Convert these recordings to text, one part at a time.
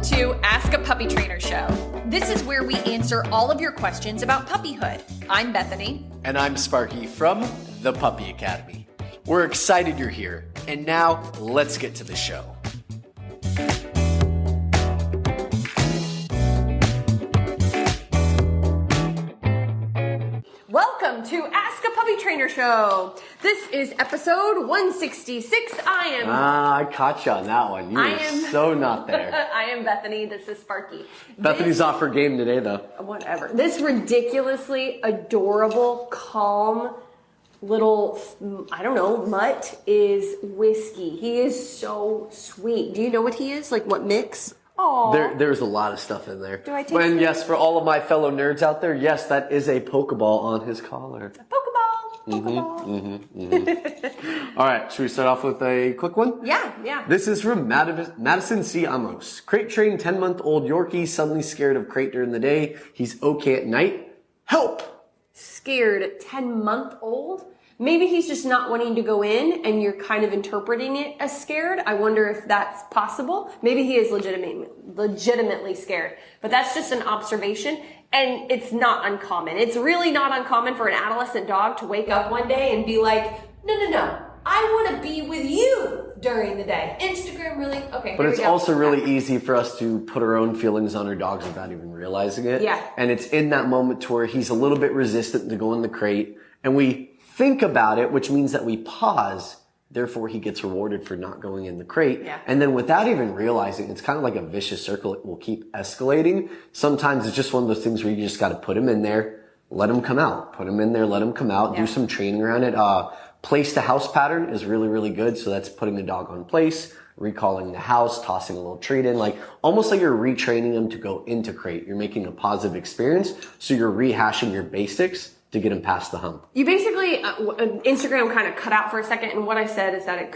to Ask a Puppy Trainer Show. This is where we answer all of your questions about puppyhood. I'm Bethany. And I'm Sparky from the Puppy Academy. We're excited you're here. And now, let's get to the show. Welcome to Ask a Puppy Trainer Show. This is episode 166. I caught you on that one. You were so not there. I am Bethany. This is Sparky. Bethany's off her game today, though. Whatever. This ridiculously adorable, calm little, mutt is Whiskey. He is so sweet. Do you know what he is? Like what mix? There's a lot of stuff in there. Do I take And yes, for all of my fellow nerds out there, yes, that is a Pokeball on his collar. A Pokeball. All right, should we start off with a quick one? Yeah. This is from Madison C. Amos. Crate trained 10-month-old Yorkie suddenly scared of crate during the day. He's okay at night. Help! Scared 10-month-old? Maybe he's just not wanting to go in and you're kind of interpreting it as scared. I wonder if that's possible. Maybe he is legitimately scared. But that's just an observation, and it's not uncommon. It's really not uncommon for an adolescent dog to wake up one day and be like, no, I want to be with you during the day. Instagram really? Okay. But it's also really easy for us to put our own feelings on our dogs without even realizing it. Yeah. And it's in that moment to where he's a little bit resistant to go in the crate, and we think about it, which means that we pause. Therefore, he gets rewarded for not going in the crate. Yeah. And then without even realizing, it's kind of like a vicious circle. It will keep escalating. Sometimes it's just one of those things where you just got to put him in there, let him come out. Put him in there, let him come out. Do some training around it. Place to house pattern is really, really good. So that's putting the dog on place, recalling the house, tossing a little treat in, like almost like you're retraining them to go into crate. You're making a positive experience. So you're rehashing your basics to get him past the hump. You basically, Instagram kind of cut out for a second, and what I said is that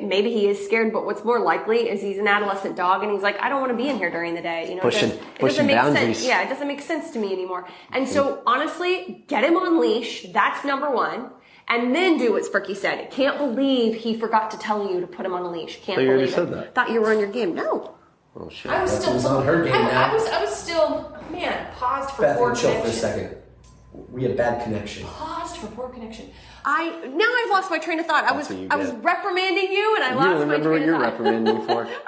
maybe he is scared, but what's more likely is he's an adolescent dog and he's like, I don't want to be in here during the day. You know, pushing it doesn't make boundaries. sense. Yeah, it doesn't make sense to me anymore. And so honestly, get him on leash. That's number one. And then do what Sparky said. Can't believe he forgot to tell you to put him on a leash. Can't believe already it. said that. Thought you were on your game. No. Oh shit. I was still on her game now. I was still, paused for Beth, poor chill connection. for a second. We had bad connection. Paused for poor connection. Now I've lost my train of thought. I was reprimanding you and I lost my train of thought. You remember what you're reprimanding me for? I don't remember.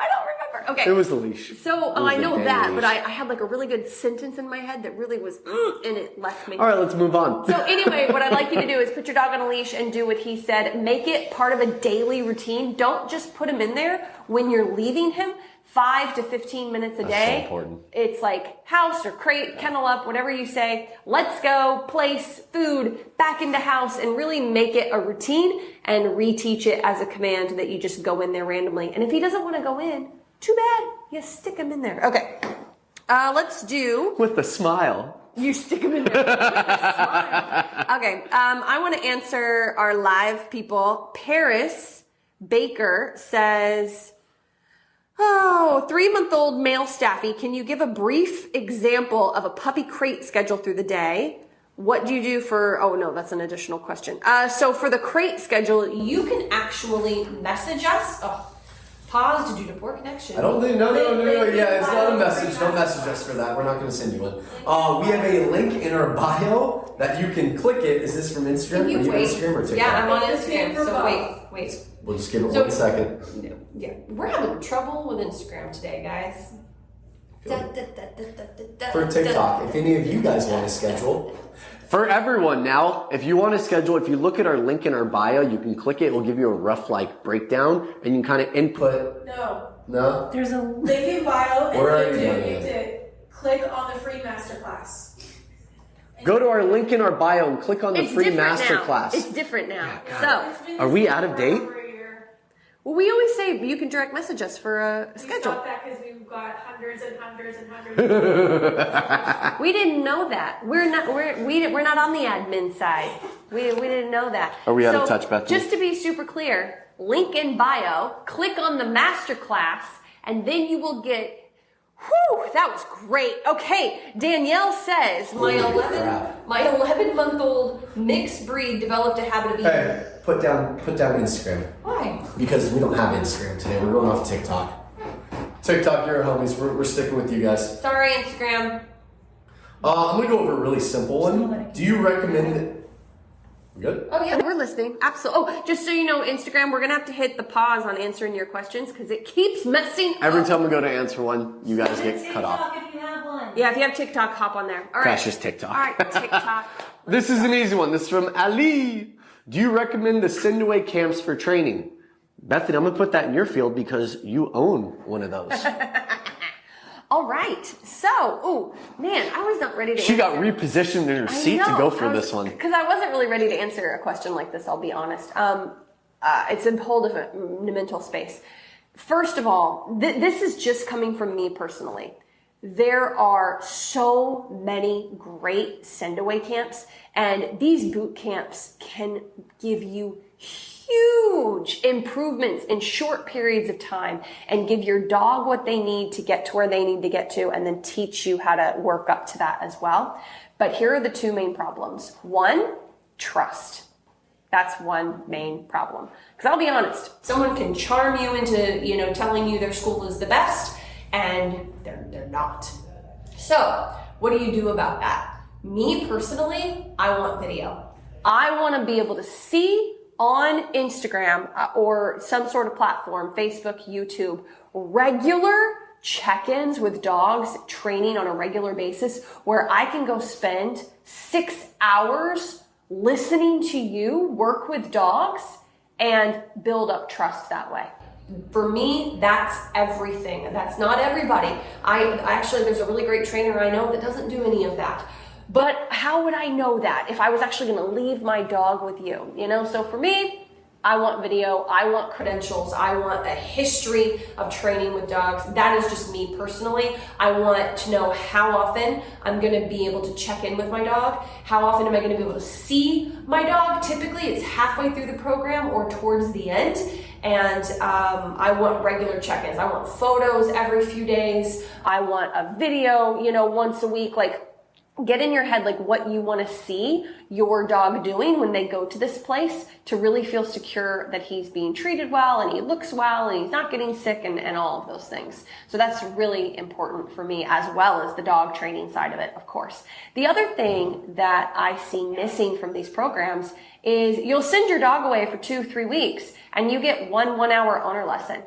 Okay. It was the leash. So I know that, but I had like a really good sentence in my head that really was, and it left me. All right, let's move on. So anyway, what I'd like you to do is put your dog on a leash and do what he said. Make it part of a daily routine. Don't just put him in there when you're leaving him. 5 to 15 minutes a day. That's so important. It's like house or crate, kennel up, whatever you say. Let's go, place, food, back into house, and really make it a routine and reteach it as a command that you just go in there randomly. And if he doesn't want to go in, too bad. You stick him in there. Okay. Let's do... With a smile. You stick him in there. With a smile. Okay. I want to answer our live people. Paris Baker says... 3-month-old male Staffy, can you give a brief example of a puppy crate schedule through the day? What do you do for, that's an additional question. So for the crate schedule, you can actually message us. Pause due to poor connection. I don't think, no. Yeah, it's not a message. Don't message us for that. We're not going to send you one. We have a link in our bio that you can click it. Is this from Instagram? Can you wait? Instagram or TikTok? Yeah, I'm on Instagram, so wait. We'll just give it 1 second. Yeah, we're having trouble with Instagram today, guys. For TikTok, if any of you guys want to schedule. For everyone now, if you want to schedule, if you look at our link in our bio, you can click it. It will give you a rough breakdown, and you can kind of input. No? There's a link in bio, Where are and you you going? need to click on the free masterclass. Go to our link in our bio and click on the free masterclass. It's different now. So, are we out of date? Well, we always say you can direct message us for a schedule. Stop that because we've got hundreds and hundreds and hundreds. We didn't know that. We're not on the admin side. We didn't know that. Are we out of touch, Bethany? Just to be super clear, link in bio, click on the masterclass, and then you will get. Whew, that was great. Okay, Danielle says my 11-month-old mixed breed developed a habit of eating. Hey, put down Instagram. Why? Because we don't have Instagram today. We're going off TikTok. TikTok, you're homies. We're sticking with you guys. Sorry, Instagram. I'm gonna go over a really simple one. Do you recommend? Good. Oh yeah, we're listening. Absolutely. Oh, just so you know, Instagram, we're gonna have to hit the pause on answering your questions because it keeps messing Every up. time we go to answer one, you guys get cut off. If you have one. Yeah, if you have TikTok, hop on there. All right. Crash is TikTok. All right, TikTok. This is an easy one. This is from Ali. Do you recommend the send away camps for training? Bethany, I'm gonna put that in your field because you own one of those. All right. So, oh man, I was not ready to. She got repositioned in her seat to go for this one. Because I wasn't really ready to answer a question like this. I'll be honest. It's a whole different mental space. First of all, this is just coming from me personally. There are so many great send-away camps, and these boot camps can give you huge improvements in short periods of time and give your dog what they need to get to where they need to get to, and then teach you how to work up to that as well. But here are the two main problems. One, trust. That's one main problem. Because I'll be honest, someone can charm you into, telling you their school is the best, and they're not. So, what do you do about that? Me personally, I want video. I want to be able to see on Instagram or some sort of platform, Facebook, YouTube, regular check-ins with dogs, training on a regular basis, where I can go spend 6 hours listening to you work with dogs and build up trust that way. For me, that's everything. That's not everybody. There's a really great trainer I know that doesn't do any of that. But how would I know that if I was actually going to leave my dog with you? So for me, I want video, I want credentials, I want a history of training with dogs. That is just me personally. I want to know how often I'm going to be able to check in with my dog. How often am I going to be able to see my dog? Typically, it's halfway through the program or towards the end. And I want regular check-ins. I want photos every few days. I want a video, once a week. Get in your head what you want to see your dog doing when they go to this place to really feel secure that he's being treated well and he looks well and he's not getting sick and all of those things. So that's really important for me, as well as the dog training side of it, of course. The other thing that I see missing from these programs is you'll send your dog away for 2-3 weeks and you get 1 hour honor lesson.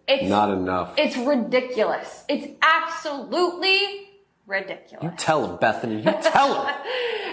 It's not enough. It's ridiculous. It's absolutely ridiculous. You tell him, Bethany. You tell him.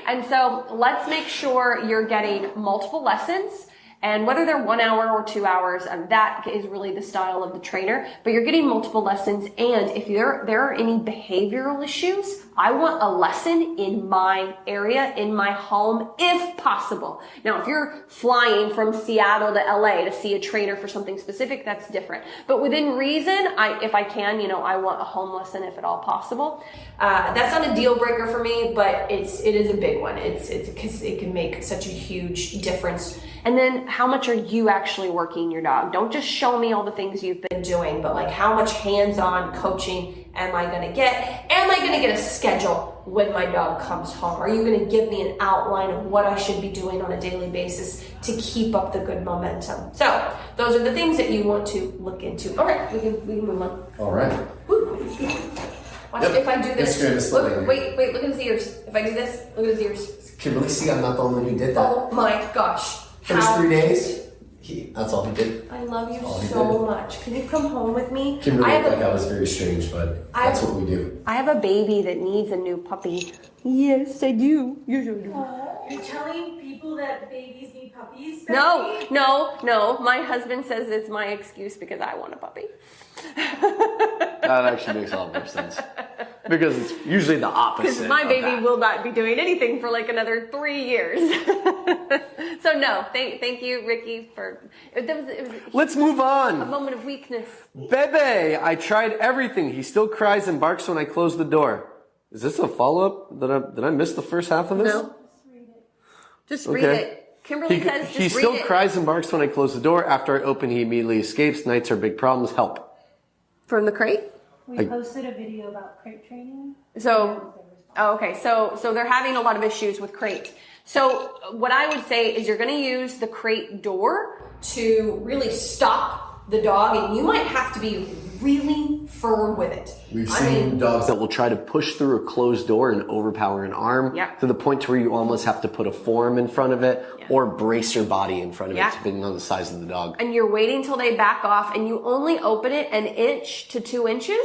And so let's make sure you're getting multiple lessons. And whether they're 1 hour or 2 hours, that is really the style of the trainer. But you're getting multiple lessons. And if there are any behavioral issues, I want a lesson in my area, in my home, if possible. Now, if you're flying from Seattle to LA to see a trainer for something specific, that's different. But within reason, if I can, I want a home lesson if at all possible. That's not a deal breaker for me, but it is a big one. It's because it can make such a huge difference. And then how much are you actually working your dog? Don't just show me all the things you've been doing, but how much hands-on coaching am I going to get? Am I going to get a schedule when my dog comes home? Are you going to give me an outline of what I should be doing on a daily basis to keep up the good momentum? So those are the things that you want to look into. All right, we can move on. All right. Watch if I do this. Wait, look at his ears. If I do this, look at his ears. Kimberly, see, I'm not the only one who did that. Oh my gosh. First 3 days, that's all he did. I love you so much. Can you come home with me? Kimberly looked like I was very strange, but that's what we do. I have a baby that needs a new puppy. Yes, I do. Yes, I do. You're telling people that babies need puppies? No. My husband says it's my excuse because I want a puppy. That actually makes a lot more sense. Because it's usually the opposite. Because my baby will not be doing anything for another 3 years. So no, thank you, Ricky, for it was Let's move on. A moment of weakness. Bebe, I tried everything. He still cries and barks when I close the door. Is this a follow-up? Did I miss the first half of this? No. Just read it. Kimberly says just read it. He still cries and barks when I close the door. After I open, he immediately escapes. Nights are big problems. Help. From the crate? We posted a video about crate training. So they're having a lot of issues with crate. So what I would say is you're going to use the crate door to really stop the dog, and you might have to be really firm with it. We've seen dogs that will try to push through a closed door and overpower an arm to the point to where you almost have to put a form in front of it or brace your body in front of it, depending on the size of the dog. And you're waiting till they back off, and you only open it 1 inch to 2 inches.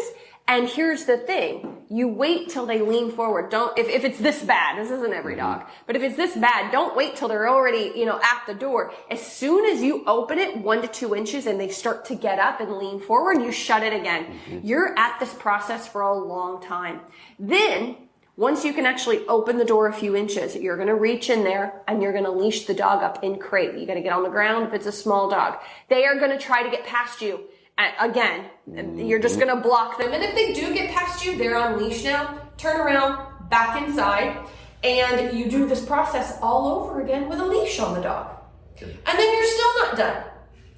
And here's the thing, you wait till they lean forward. Don't, if it's this bad, this isn't every dog, but if it's this bad, don't wait till they're already, at the door. As soon as you open it 1 to 2 inches and they start to get up and lean forward, you shut it again. You're at this process for a long time. Then, once you can actually open the door a few inches, you're going to reach in there and you're going to leash the dog up in crate. You got to get on the ground if it's a small dog. They are going to try to get past you. Again, you're just going to block them. And if they do get past you, they're on leash now. Turn around, back inside, and you do this process all over again with a leash on the dog. And then you're still not done.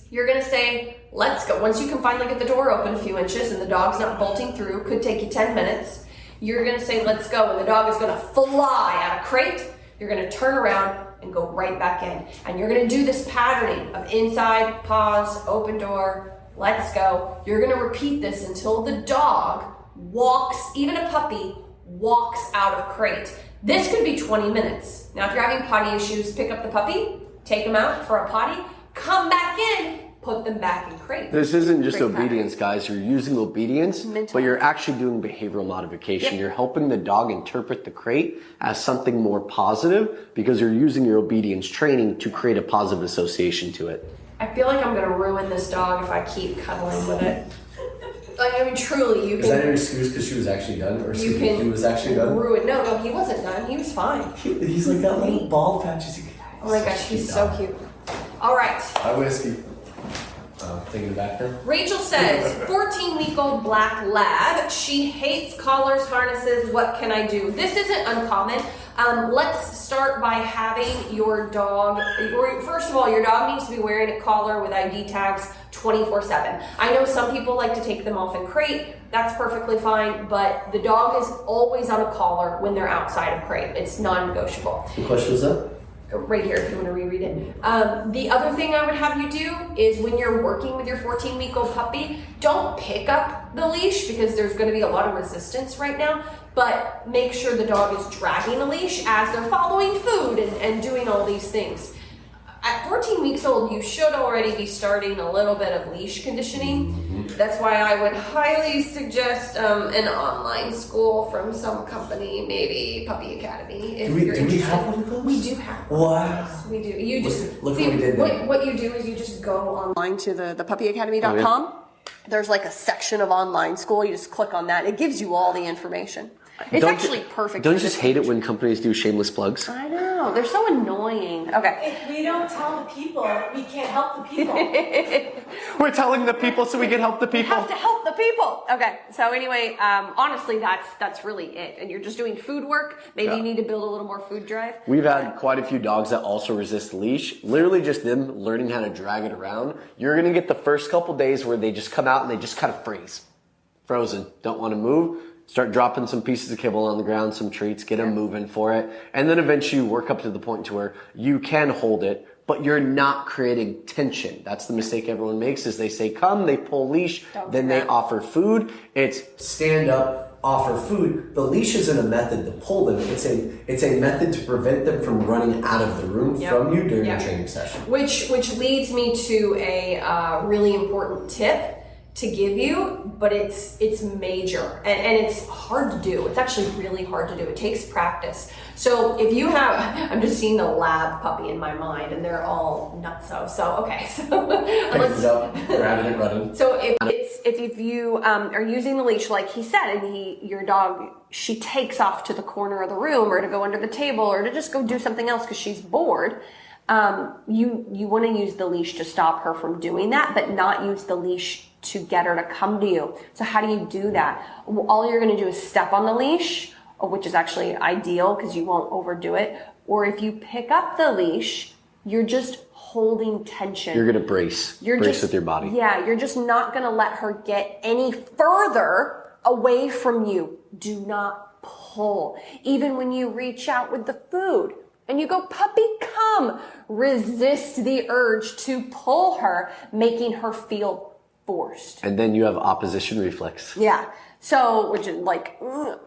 You're going to say, let's go. Once you can finally get the door open a few inches and the dog's not bolting through, could take you 10 minutes. You're going to say, let's go. And the dog is going to fly out of crate. You're going to turn around and go right back in. And you're going to do this patterning of inside, pause, open door, let's go. You're going to repeat this until the dog walks, even a puppy, walks out of crate. This could be 20 minutes. Now, if you're having potty issues, pick up the puppy, take them out for a potty, come back in, put them back in crate. This isn't just obedience, guys. You're using obedience, but you're actually doing behavioral modification. You're helping the dog interpret the crate as something more positive because you're using your obedience training to create a positive association to it. I feel like I'm going to ruin this dog if I keep cuddling with it. Like, I mean, truly, you can... Is that an excuse because she was actually done? Or he was actually done? Ruin. No, he wasn't done. He was fine. He's like got little bald patches. Oh my gosh, he's so cute. All right. Hi, Whiskey. Thinking the bathroom. Rachel says, 14-week-old black lab. She hates collars, harnesses. What can I do? This isn't uncommon. Let's start by having your dog, first of all, your dog needs to be wearing a collar with ID tags 24/7. I know some people like to take them off in crate. That's perfectly fine, but the dog is always on a collar when they're outside of crate. It's non-negotiable. What question was that? Right here if you want to reread it. The other thing I would have you do is when you're working with your 14-week-old puppy, don't pick up the leash because there's going to be a lot of resistance right now, but make sure the dog is dragging the leash as they're following food and doing all these things. At 14 weeks old, you should already be starting a little bit of leash conditioning. That's why I would highly suggest an online school from some company, maybe Puppy Academy. If you're interested. We have one of those? We do have one. Wow. We do. You just look what we did there. What you do is you just go online to the puppyacademy.com. There's like a section of online school. You just click on that. It gives you all the information. It's actually perfect. Don't you just hate it when companies do shameless plugs? I know. They're so annoying. Okay. If we don't tell the people, we can't help the people. We're telling the people so we can help the We people. have to help the people. Okay. So anyway, honestly, that's really it. And you're just doing food work. Maybe you need to build a little more food drive. We've had quite a few dogs that also resist leash. Literally just them learning how to drag it around. You're going to get the first couple days where they just come out and they just kind of freeze. Frozen. Don't want to move. Start dropping some pieces of kibble on the ground, some treats, get them moving for it. And then eventually you work up to the point to where you can hold it, but you're not creating tension. That's the mistake everyone makes is they say come, they pull leash, then they offer food. It's stand up, offer food. The leash isn't a method to pull them. It's a method to prevent them from running out of the room from you during the training session. Which leads me to a really important tip to give you, but it's major and it's hard to do. It's actually really hard to do. It takes practice. So if you have, I'm just seeing the lab puppy in my mind and they're all nutso. So okay, so Picks it up, grabbing it, running. So if you are using the leash like he said, and your dog, she takes off to the corner of the room or to go under the table or to just go do something else because she's bored. You want to use the leash to stop her from doing that, but not use the leash to get her to come to you. So how do you do that? All you're going to do is step on the leash, which is actually ideal because you won't overdo it. Or if you pick up the leash, you're just holding tension. You're going to brace with your body. Yeah, you're just not going to let her get any further away from you. Do not pull. Even when you reach out with the food and you go, puppy, come, resist the urge to pull her, making her feel forced. And then you have opposition reflex. Yeah. So, which is like,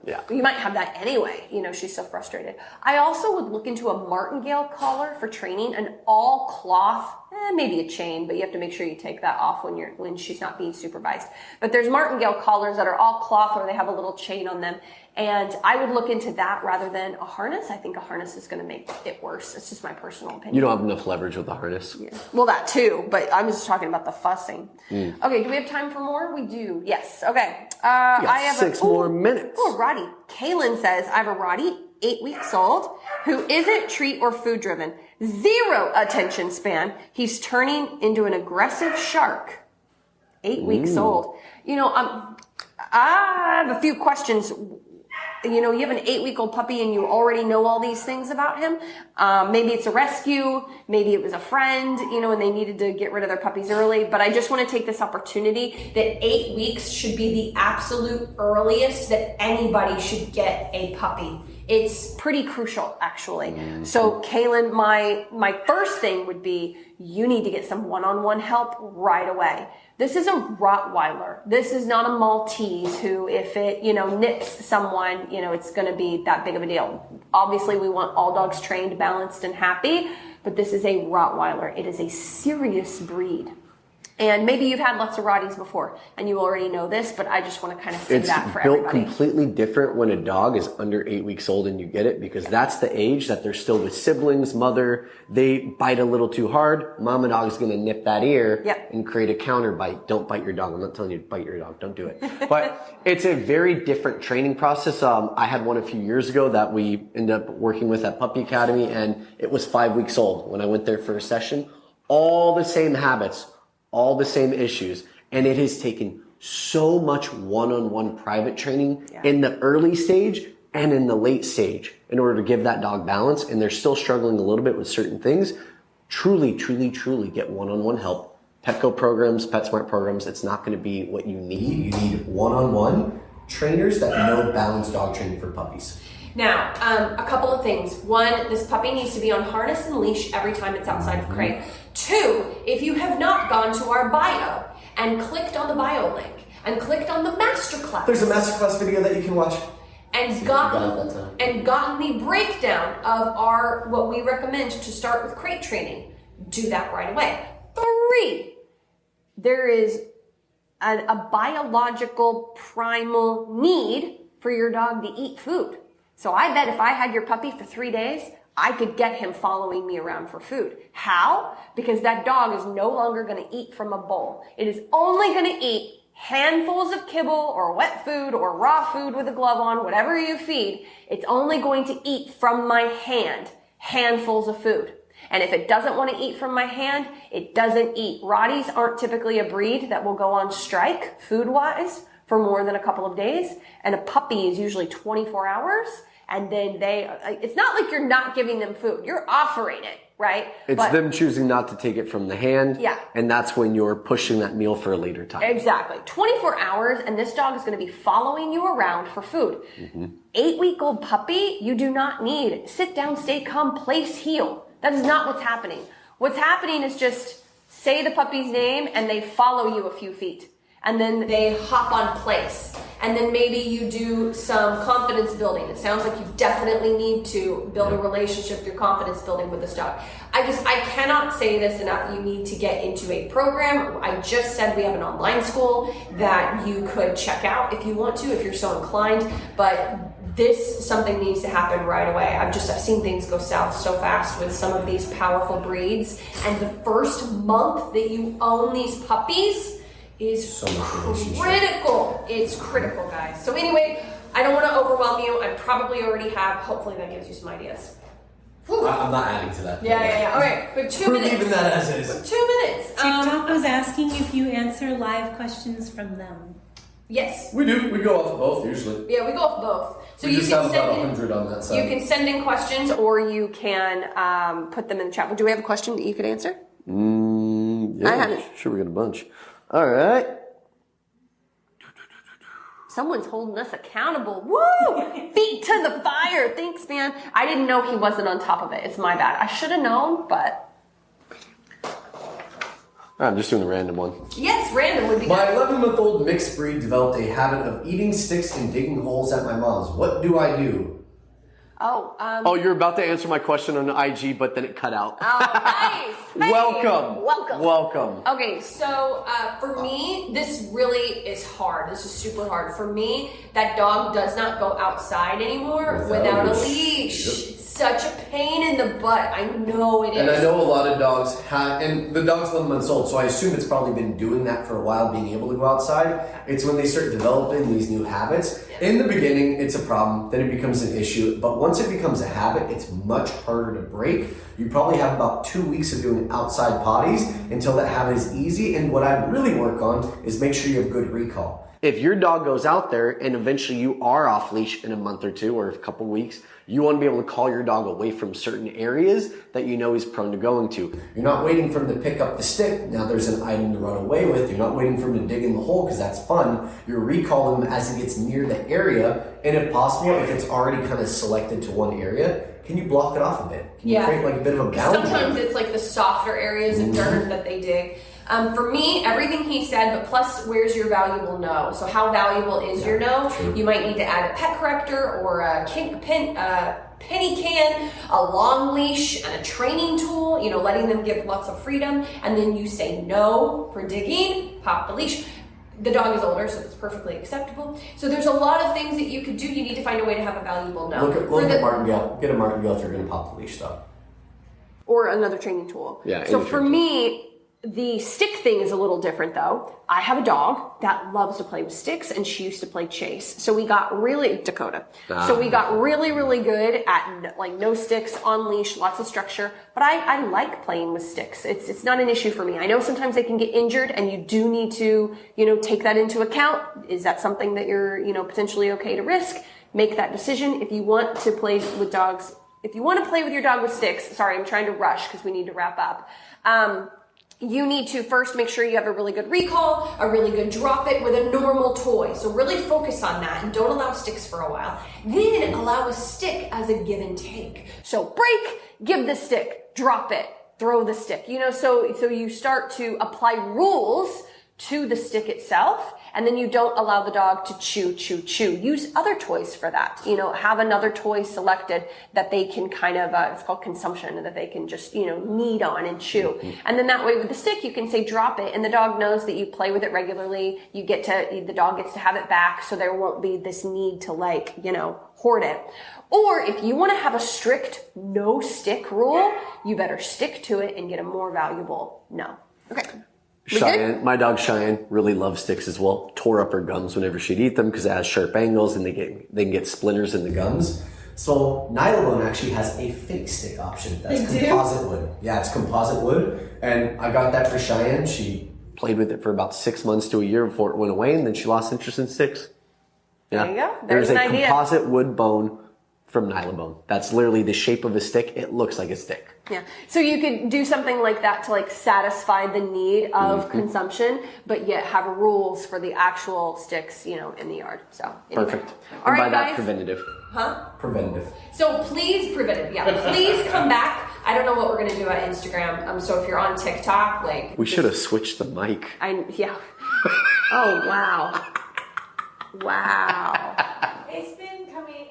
Yeah. you might have that anyway. You know, she's so frustrated. I also would look into a martingale collar for training, an all cloth, maybe a chain, but you have to make sure you take that off when she's not being supervised. But there's martingale collars that are all cloth or they have a little chain on them. And I would look into that rather than a harness. I think a harness is going to make it worse. It's just my personal opinion. You don't have enough leverage with the harness. Yeah. Well, that too, but I'm just talking about the fussing. Okay, do we have time for more? We do. Yes. Okay. I have 6 more minutes. Oh, Rottie. Kaylin says, I have a Rottie, 8 weeks old, who isn't treat or food driven. 0 attention span. He's turning into an aggressive shark. 8 weeks old. You know, I have a few questions. You know, you have an 8-week-old puppy and you already know all these things about him. Maybe it's a rescue. Maybe it was a friend, you know, and they needed to get rid of their puppies early. But I just want to take this opportunity that 8 weeks should be the absolute earliest that anybody should get a puppy. It's pretty crucial, actually. So, Kaylin, my first thing would be you need to get some one-on-one help right away. This is a Rottweiler. This is not a Maltese who, if it, you know, nips someone, you know, it's going to be that big of a deal. Obviously, we want all dogs trained, balanced, and happy, but this is a Rottweiler. It is a serious breed. And maybe you've had lots of Rotties before and you already know this, but I just want to kind of say that for everybody. It's built completely different when a dog is under 8 weeks old and you get it, because that's the age that they're still with siblings, mother. They bite a little too hard. Mama dog is going to nip that ear and create a counter bite. Don't bite your dog. I'm not telling you to bite your dog. Don't do it. But it's a very different training process. I had one a few years ago that we ended up working with at Puppy Academy, and it was 5 weeks old when I went there for a session. All the same habits, all the same issues, and it has taken so much one-on-one private training in the early stage and in the late stage in order to give that dog balance, and they're still struggling a little bit with certain things. Truly get one-on-one help. Petco programs, PetSmart programs, it's not going to be what you need. You need one-on-one trainers that know balanced dog training for puppies. Now, a couple of things. One, this puppy needs to be on harness and leash every time it's outside of crate. 2, if you have not gone to our bio and clicked on the bio link and clicked on the masterclass. There's a masterclass video that you can watch. And gotten the breakdown of what we recommend to start with crate training. Do that right away. 3, there is a biological primal need for your dog to eat food. So I bet if I had your puppy for 3 days, I could get him following me around for food. How? Because that dog is no longer going to eat from a bowl. It is only going to eat handfuls of kibble or wet food or raw food with a glove on, whatever you feed. It's only going to eat from my hand, handfuls of food. And if it doesn't want to eat from my hand, it doesn't eat. Rotties aren't typically a breed that will go on strike food-wise for more than a couple of days. And a puppy is usually 24 hours. And then it's not like you're not giving them food. You're offering it, right? It's them choosing not to take it from the hand. Yeah. And that's when you're pushing that meal for a later time. Exactly. 24 hours, and this dog is going to be following you around for food. 8-week-old puppy, you do not need sit down, stay calm, place heel. That is not what's happening. What's happening is just say the puppy's name and they follow you a few feet. And then they hop on place. And then maybe you do some confidence building. It sounds like you definitely need to build a relationship through confidence building with this dog. I cannot say this enough. You need to get into a program. I just said we have an online school that you could check out if you want to, if you're so inclined. But something needs to happen right away. I've seen things go south so fast with some of these powerful breeds. And the first month that you own these puppies is so critical. It's critical, guys. So anyway, I don't want to overwhelm you. I probably already have. Hopefully that gives you some ideas. I'm not adding to that. Yeah. Okay, but 2 minutes. We're leaving that as is. 2 minutes. TikTok was asking if you answer live questions from them. Yes. We do. We go off both usually. Yeah, we go off both. So we you just can have send about in 100 on that side. You can send in questions, or you can put them in the chat. Do we have a question that you could answer? Yeah. I haven't. Sure, we got a bunch. All right. Someone's holding us accountable. Woo! Feet to the fire. Thanks, man. I didn't know he wasn't on top of it. It's my bad. I should have known, but I'm just doing a random one. Yes, random would be My good. 11-month-old mixed breed developed a habit of eating sticks and digging holes at my mom's. What do I do? Oh, You're about to answer my question on IG, but then it cut out. nice. Hey, Welcome. Welcome. Okay, so for me, this really is hard. This is super hard. For me, that dog does not go outside anymore without a leash. Yep. It's such a pain in the butt. I know it is. And I know a lot of dogs have, and the dog's 11 months old, so I assume it's probably been doing that for a while, being able to go outside. It's when they start developing these new habits. In the beginning, it's a problem, then it becomes an issue, but once it becomes a habit, it's much harder to break. You probably have about 2 weeks of doing outside potties until that habit is easy, and what I really work on is make sure you have good recall. If your dog goes out there and eventually you are off leash in a month or two or a couple weeks, you want to be able to call your dog away from certain areas that you know he's prone to going to. You're not waiting for him to pick up the stick. Now there's an item to run away with. You're not waiting for him to dig in the hole because that's fun. You're recalling him as he gets near the area. And if possible, if it's already kind of selected to one area, can you block it off a bit? Can you create like a bit of a boundary? Sometimes it's like the softer areas of dirt that they dig. For me, everything he said, but plus, where's your valuable no? So how valuable is your no? True. You might need to add a pet corrector or a penny can, a long leash, and a training tool, letting them give lots of freedom. And then you say no for digging, pop the leash. The dog is older, so it's perfectly acceptable. So there's a lot of things that you could do. You need to find a way to have a valuable no. Look at martingale. Get a martingale if you're going to pop the leash, though. Or another training tool. Yeah. So for me, the stick thing is a little different though. I have a dog that loves to play with sticks and she used to play chase. So we got really, Dakota. So we got really, really good at like no sticks, on leash, lots of structure. But I like playing with sticks. It's not an issue for me. I know sometimes they can get injured and you do need to, take that into account. Is that something that you're, potentially okay to risk? Make that decision. If you want to play with dogs, if you want to play with your dog with sticks, sorry, I'm trying to rush because we need to wrap up. You need to first make sure you have a really good recall, a really good drop it with a normal toy. So really focus on that and don't allow sticks for a while. Then allow a stick as a give and take. So break, give the stick, drop it, throw the stick. So you start to apply rules to the stick itself, and then you don't allow the dog to chew. Use other toys for that. Have another toy selected that they can kind of, it's called consumption, that they can just, knead on and chew. And then that way with the stick, you can say drop it, and the dog knows that you play with it regularly. The dog gets to have it back, so there won't be this need to hoard it. Or if you want to have a strict no stick rule, you better stick to it and get a more valuable no. Okay. Cheyenne, my dog Cheyenne really loves sticks as well. Tore up her gums whenever she'd eat them because it has sharp angles and they can get splinters in the gums. So Nylon actually has a fake stick option. That's composite wood. Yeah, it's composite wood. And I got that for Cheyenne. She played with it for about 6 months to a year before it went away, and then she lost interest in sticks. Yeah. There you go. There's an a idea. composite wood bone from nylon. That's literally the shape of a stick. It looks like a stick. Yeah. So you could do something like that to satisfy the need of consumption, but yet have rules for the actual sticks, in the yard. So anyway. Perfect. All And right, by that, guys. preventative. Huh? Preventative. So please, please come back. I don't know what we're going to do on Instagram. So if you're on TikTok, We should have switched the mic. Oh, wow. Wow. It's been coming.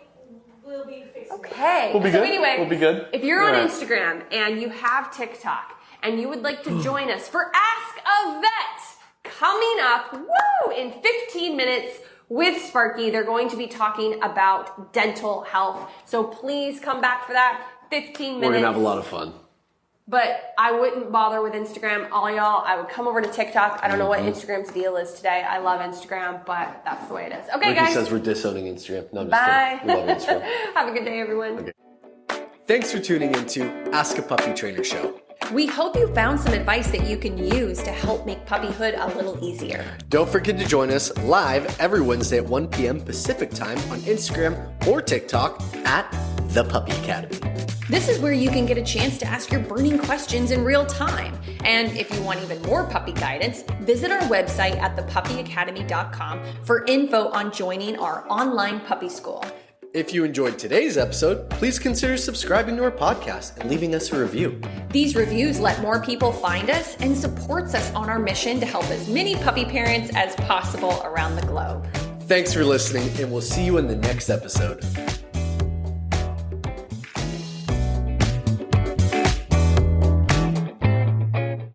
We'll be fixing it. Okay. We'll be so good. anyway, We'll be good. If you're on Yeah. Instagram and you have TikTok and you would like to join us for Ask a Vet coming up, in 15 minutes with Sparky, they're going to be talking about dental health. So please come back for that. 15 minutes. We're going to have a lot of fun. But I wouldn't bother with Instagram, all y'all. I would come over to TikTok. I don't know what Instagram's deal is today. I love Instagram, but that's the way it is. Okay, Ricky guys. says we're disowning Instagram. No, I'm Bye. just kidding. We love Instagram. Have a good day, everyone. Okay. Thanks for tuning into Ask a Puppy Trainer Show. We hope you found some advice that you can use to help make puppyhood a little easier. Don't forget to join us live every Wednesday at 1 p.m. Pacific time on Instagram or TikTok at The Puppy Academy. This is where you can get a chance to ask your burning questions in real time. And if you want even more puppy guidance, visit our website at thepuppyacademy.com for info on joining our online puppy school. If you enjoyed today's episode, please consider subscribing to our podcast and leaving us a review. These reviews let more people find us and supports us on our mission to help as many puppy parents as possible around the globe. Thanks for listening, and we'll see you in the next episode.